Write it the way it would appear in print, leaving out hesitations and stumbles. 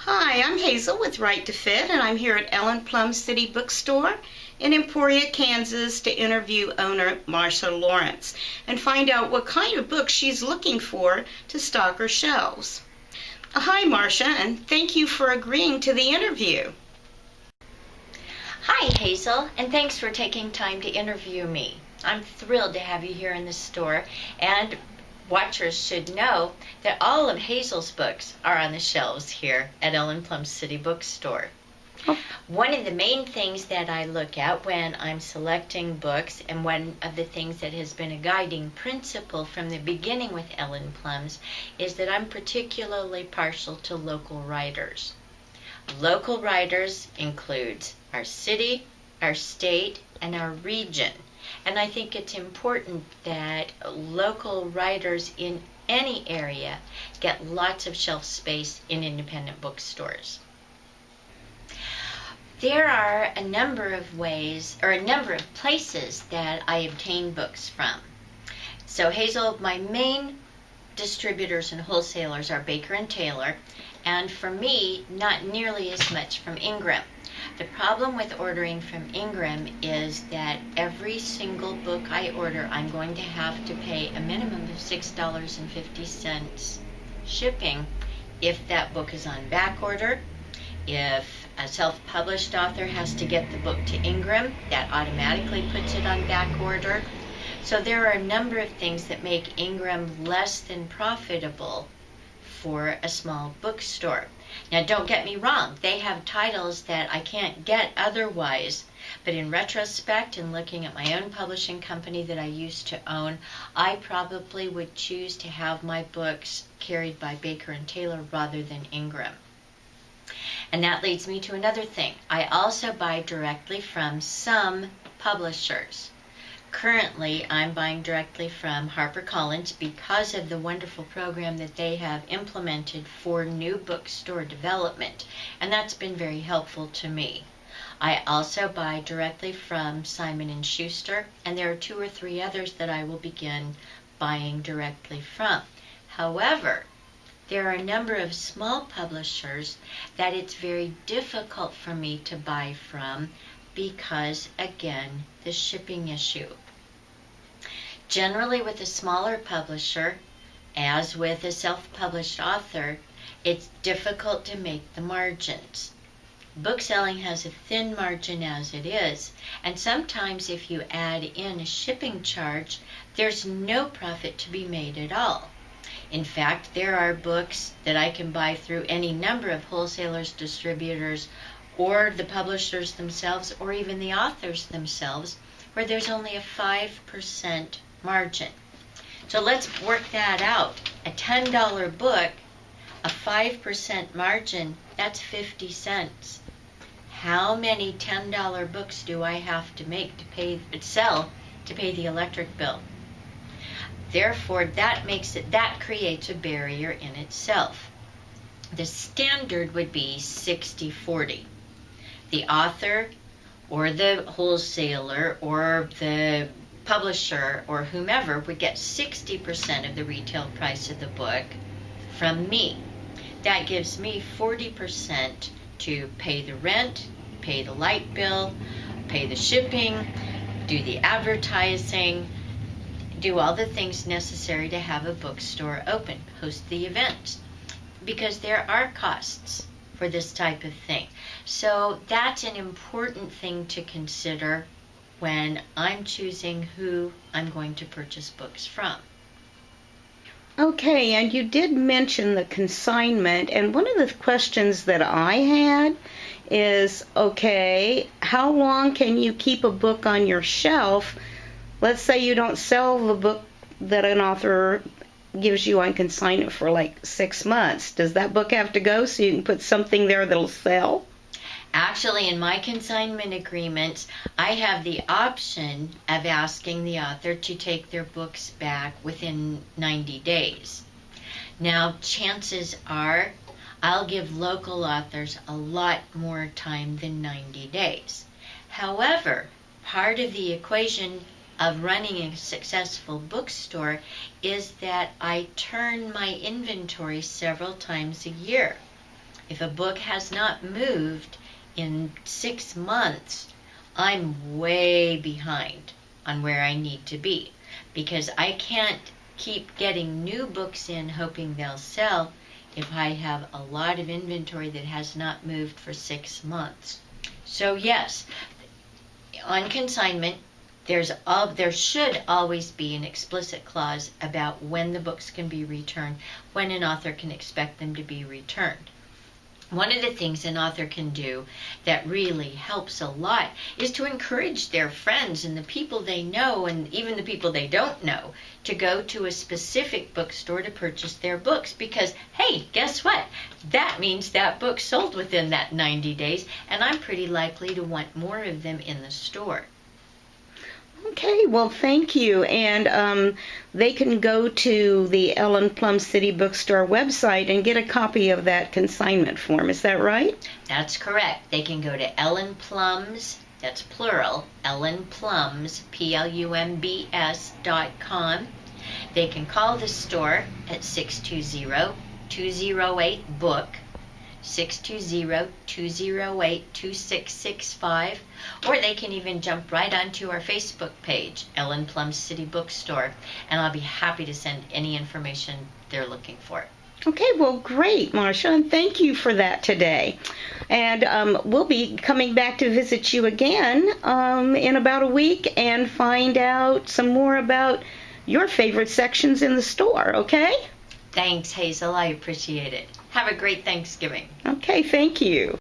Hi, I'm Hazel with Right to Fit, and I'm here at Plumb City Bookstore in Emporia, Kansas to interview owner Marcia Lawrence and find out what kind of books she's looking for to stock her shelves. Hi, Marcia, and thank you for agreeing to the interview. Hi, Hazel, and thanks for taking time to interview me. I'm thrilled to have you here in the store, and watchers should know that all of Hazel's books are on the shelves here at Plumb City Bookstore. Oh. One of the main things that I look at when I'm selecting books, and one of the things that has been a guiding principle from the beginning with Ellen Plum's, is that I'm particularly partial to local writers. Local writers includes our city, our state, and our region. And I think it's important that local writers in any area get lots of shelf space in independent bookstores. There are a number of ways, or a number of places that I obtain books from. So Hazel, my main distributors and wholesalers are Baker and Taylor, and for me, not nearly as much from Ingram. The problem with ordering from Ingram is that every single book I order, I'm going to have to pay a minimum of $6.50 shipping if that book is on back order. If a self-published author has to get the book to Ingram, that automatically puts it on back order. So there are a number of things that make Ingram less than profitable for a small bookstore. Now, don't get me wrong, they have titles that I can't get otherwise, but in retrospect and looking at my own publishing company that I used to own, I probably would choose to have my books carried by Baker and Taylor rather than Ingram. And that leads me to another thing. I also buy directly from some publishers. Currently, I'm buying directly from HarperCollins because of the wonderful program that they have implemented for new bookstore development, and that's been very helpful to me. I also buy directly from Simon & Schuster, and there are 2 or 3 others that I will begin buying directly from. However, there are a number of small publishers that it's very difficult for me to buy from because, again, the shipping issue. Generally, with a smaller publisher, as with a self-published author, it's difficult to make the margins. Bookselling has a thin margin as it is, and sometimes if you add in a shipping charge, there's no profit to be made at all. In fact, there are books that I can buy through any number of wholesalers, distributors, or the publishers themselves, or even the authors themselves, where there's only a 5% margin. So let's work that out. A $10 book, a 5% margin, that's 50 cents. How many $10 books do I have to make to sell to pay the electric bill? Therefore, that creates a barrier in itself. The standard would be 60-40. The author or the wholesaler or the publisher or whomever would get 60% of the retail price of the book from me. That gives me 40% to pay the rent, pay the light bill, pay the shipping, do the advertising, do all the things necessary to have a bookstore open, host the events, because there are costs for this type of thing. So that's an important thing to consider when I'm choosing who I'm going to purchase books from. Okay, and you did mention the consignment, and one of the questions that I had is, okay, how long can you keep a book on your shelf? Let's say you don't sell the book that an author gives you on consignment for like 6 months. Does that book have to go so you can put something there that'll sell? Actually, in my consignment agreements, I have the option of asking the author to take their books back within 90 days. Now, chances are I'll give local authors a lot more time than 90 days. However, part of the equation of running a successful bookstore is that I turn my inventory several times a year. If a book has not moved in 6 months, I'm way behind on where I need to be, because I can't keep getting new books in hoping they'll sell if I have a lot of inventory that has not moved for 6 months. So yes, on consignment, there should always be an explicit clause about when the books can be returned, when an author can expect them to be returned. One of the things an author can do that really helps a lot is to encourage their friends and the people they know, and even the people they don't know, to go to a specific bookstore to purchase their books. Because, hey, guess what? That means that book sold within that 90 days, and I'm pretty likely to want more of them in the store. Okay, well, thank you. And they can go to the Ellen Plumb City Bookstore website and get a copy of that consignment form. Is that right? That's correct. They can go to Ellen Plumb's, that's plural, Ellen Plumb's, PLUMBS.com. They can call the store at 620-208-BOOK, 620-208-2665, or they can even jump right onto our Facebook page, Ellen Plumb City Bookstore, and I'll be happy to send any information they're looking for. Okay, well, great, Marcia, and thank you for that today. And we'll be coming back to visit you again in about a week and find out some more about your favorite sections in the store, okay? Thanks, Hazel. I appreciate it. Have a great Thanksgiving. Okay, thank you.